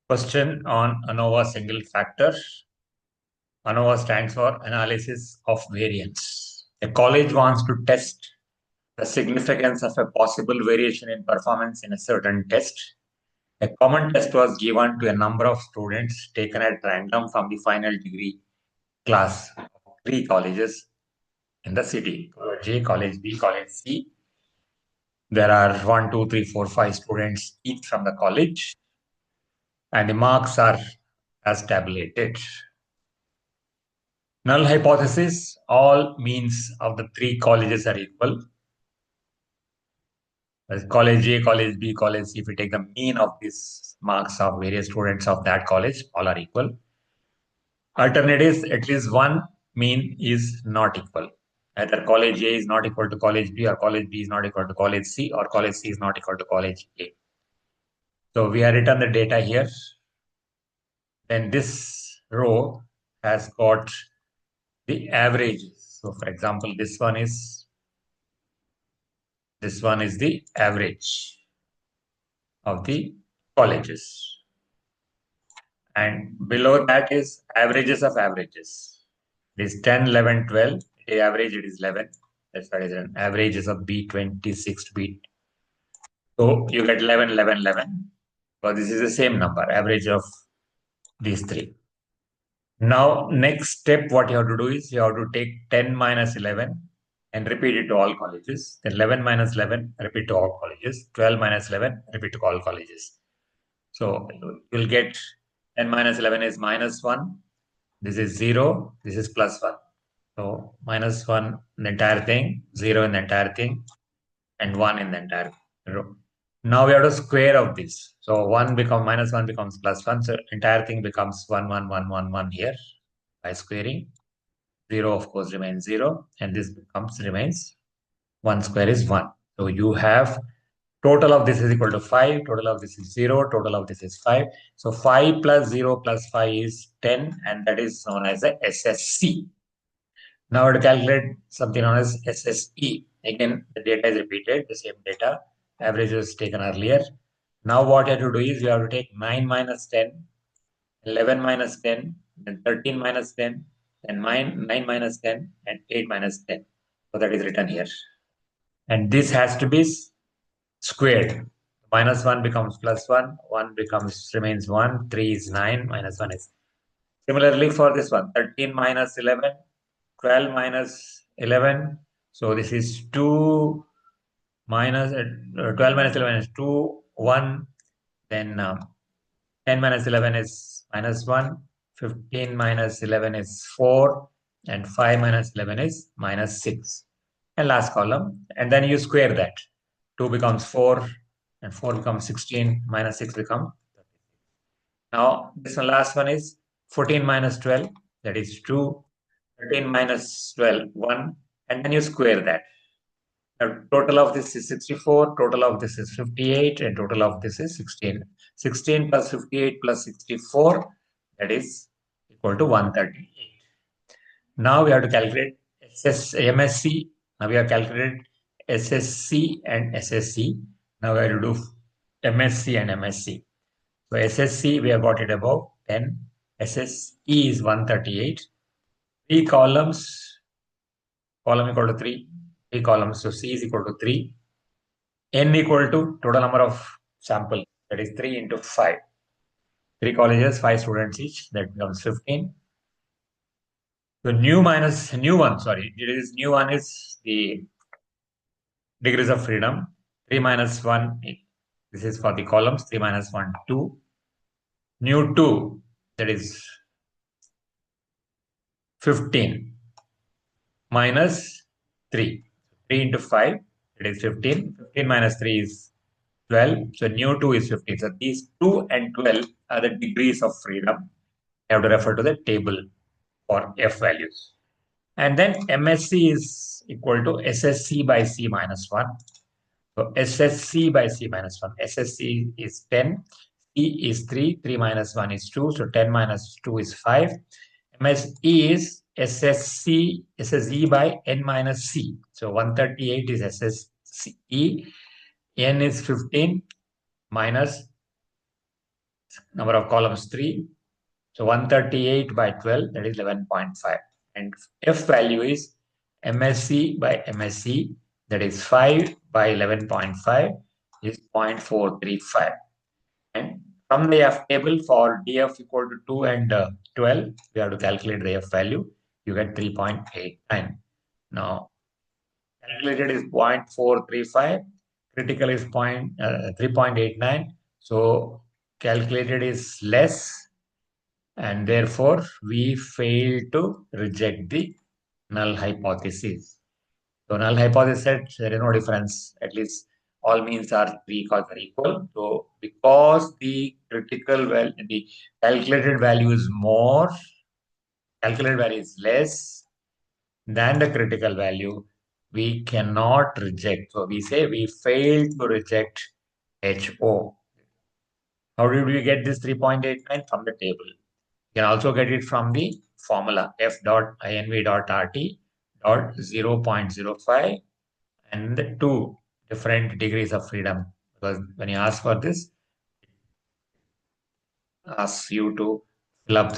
Question on Anova single factor. Anova stands for analysis of variance. A college wants to test the significance of a possible variation in performance in a certain test. A common test was given to a number of students taken at random from the final degree class of three colleges in the city. College A, College B, College C. There are 1, 2, 3, 4, 5 students each from the college, and the marks are as tabulated. Null hypothesis, all means of the three colleges are equal. As college A, college B, college C, if we take the mean of these marks of various students of that college, all are equal. Alternatives, at least one mean is not equal. Either college A is not equal to college B, or college B is not equal to college C, or college C is not equal to college A. So we have written the data here. Then this row has got the averages. So for example, this one is the average of the colleges. And below that is averages of averages. It is 10, 11, 12. The average it is 11. That's what is an averages of B26 B. So you get 11, 11, 11. So this is the same number, average of these three. Now, next step, what you have to do is you have to take 10 minus 11 and repeat it to all colleges. Then 11 minus 11, repeat to all colleges. 12 minus 11, repeat to all colleges. So you'll get 10 minus 11 is minus 1. This is 0. This is plus 1. So minus 1 in the entire thing, 0 in the entire thing, and 1 in the entire row. Now we have to square of this. So 1 becomes minus 1 becomes plus 1. So entire thing becomes 1, 1, 1, 1, 1 here by squaring. 0 of course remains 0, and this remains 1 square is 1. So you have total of this is equal to 5, total of this is 0, total of this is 5. So 5 plus 0 plus 5 is 10, and that is known as the SSC. Now to calculate something known as SSE. Again, the data is repeated, the same data. Average was taken earlier. Now what you have to do is you have to take 9 minus 10, 11 minus 10, then 13 minus 10, then 9 minus 10, and 8 minus 10. So that is written here. And this has to be squared. Minus 1 becomes plus 1, 1 remains 1, 3 is 9, minus 1 is. Similarly for this one, 13 minus 11, 12 minus 11. So this is 2 minus 12 minus 11 is 2, 1. Then 10 minus 11 is minus 1. 15 minus 11 is 4. And 5 minus 11 is minus 6. And last column. And then you square that. 2 becomes 4. And 4 becomes 16. Minus 6 becomes 30. Now this one last one is 14 minus 12. That is 2. 13 minus 12, 1, and then you square that. Now, total of this is 64, total of this is 58, and total of this is 16. 16 plus 58 plus 64, that is equal to 138. Now we have to calculate MSC. Now we have calculated SSC and SSC. Now we have to do MSC and MSC. So SSC, we have got it above 10. SSE is 138. 3 columns, column equal to 3, 3 columns, so C is equal to 3, N equal to total number of sample, that is 3 into 5. 3 colleges, 5 students each, that becomes 15. So new one is the degrees of freedom. 3 minus 1, this is for the columns, 3 minus 1, 2. New 2, that is 15. Minus 3. 3 into 5, it is 15. 15 minus 3 is 12. So new 2 is 15. So these 2 and 12 are the degrees of freedom. You have to refer to the table for F values. And then MSC is equal to SSC by C minus 1. So SSC by C minus 1. SSC is 10. C is 3. 3 minus 1 is 2. So 10 minus 2 is 5. MSE is SSE by N minus C. So 138 is SSE. N is 15 minus Number of columns 3. So 138 by 12, that is 11.5. And F value is MSC by MSC, that is 5 by 11.5 is 0.435. And from the F table for DF equal to 2 and 12, we have to calculate the F value. You get 3.89. Now, calculated is 0.435, critical is 3.89. So, calculated is less, and therefore we fail to reject the null hypothesis. So null hypothesis said there is no difference. At least all means are 3 equals are equal. So because the the calculated value is more, calculated value is less than the critical value, we cannot reject. So we say we fail to reject HO. How did we get this 3.89? From the table. You can also get it from the formula F dot INV dot RT dot 0.05 and the two different degrees of freedom. Because when you ask for this, asks you to fill up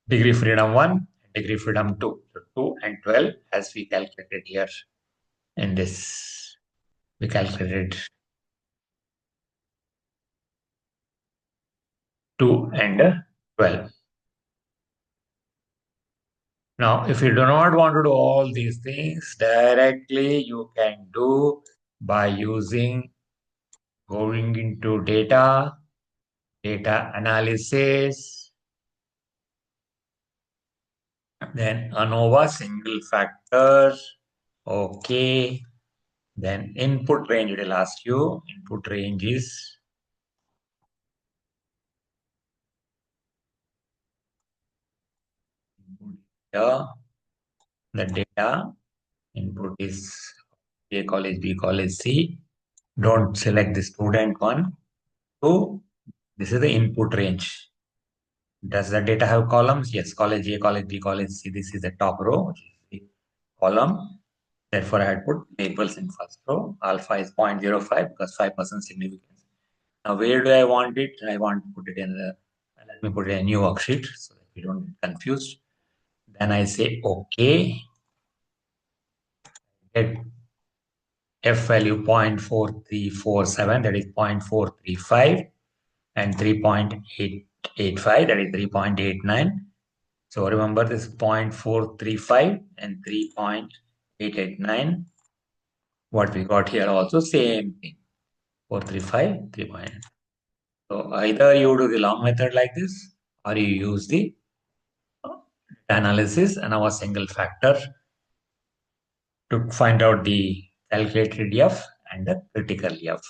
degree freedom 1, degree freedom 2. So 2 and 12 as we calculated here in this. We calculated 2 and 12. Now, if you do not want to do all these things directly, you can do by using going into data analysis, then ANOVA single factor. Okay. Then input range, it will ask you. Input range is here. The data input is A college, B college, C. Don't select the student one. So this is the input range. Does the data have columns? Yes, college A, college B, college C. This is the top row, which is the column. Therefore, I had put labels in first row. Alpha is 0.05 because 5% significance. Now, where do I want it? I want to put it in the, let me put it in a new worksheet so that you don't get confused. Then I say OK. Get F value 0.4347, that is 0.435, and 3.885, that is 3.89. So remember this 0.435 and 3.889. What we got here also same thing. 435, 3. So either you do the long method like this, or you use the analysis and our single factor to find out the calculated F and the critical F.